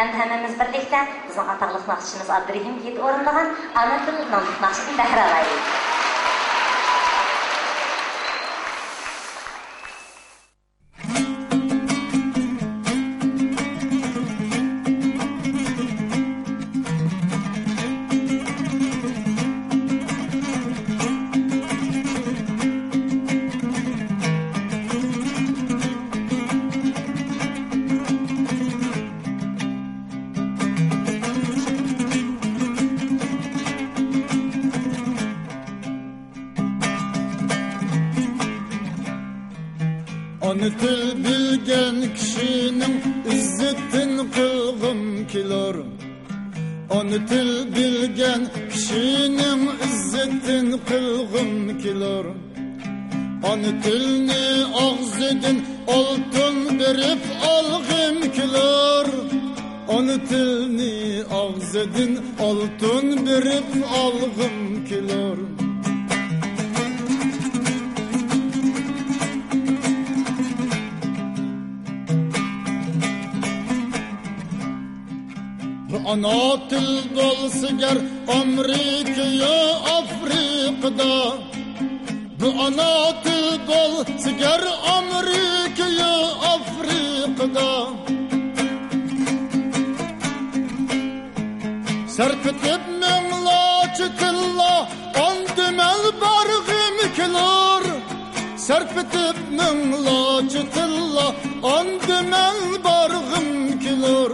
Endi hammamiz birlikte bizning ataqlıq naqshimiz Abdurahim Yigit o'rinlagan ana til nomli naqshini bahra olaylik. Onu til bilgen kişinin izzetin kılgım kilar. Onu til bilgen kişinin izzetin kılgım kilar. Onu tilni ağzıdın altın berip algım kilar. Onu tilni ağzıdın altın berip algım kilar. Ana til bolsa ger Amerika'ya Afrika'da. Bu ana til bolsa ger Amerika'ya Afrika'da. Serpetip minlaçı tilla andımel bargım kilar. Serpetip minlaçı tilla andımel bargım kilar.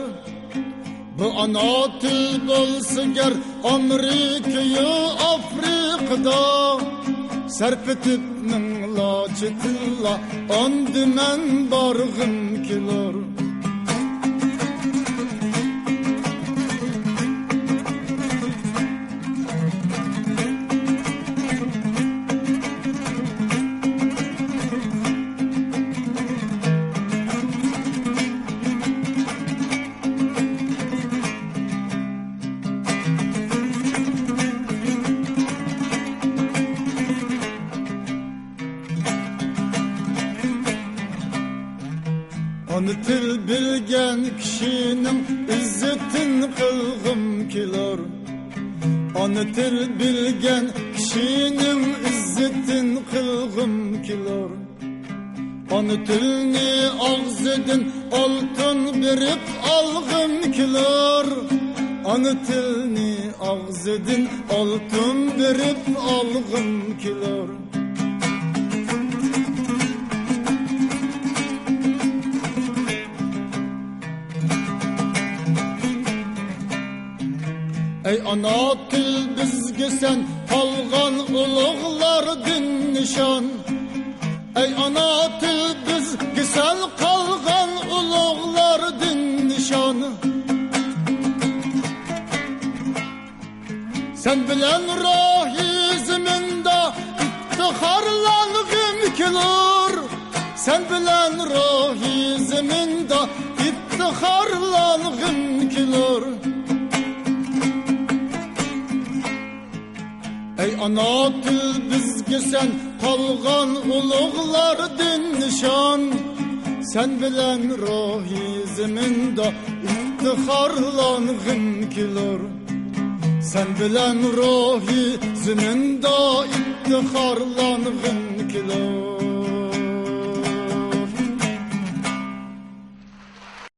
Bu ana til bolsa ger Amerika'ya Afrika'da. Serpetip minlaçı tilla andımen bargım kilar. Onu til bilgen kişinin izzetin kılgım kilar. Onu til bilgen kişinin izzetin kılgım kilar. Onu tilni ağzıdın altın berip algım kilar. Onu tilni ağzıdın altın berip algım kilar. Ey ana til bizge sen kalgan ulug'lardin nishon. Ey ana til bizge sen kalgan ulug'lardin nishon. Sen bilen rohizminda iftixorlang'im kelar. Sen bilen rohizminda iftixorlang'im kelar. Ey ana til bizge sen kalgan ulug'lardin nishon. Sen bilen rohizminda iftixorlang'im kelar. Sen bilen rohizminda iftixorlang'im kelar.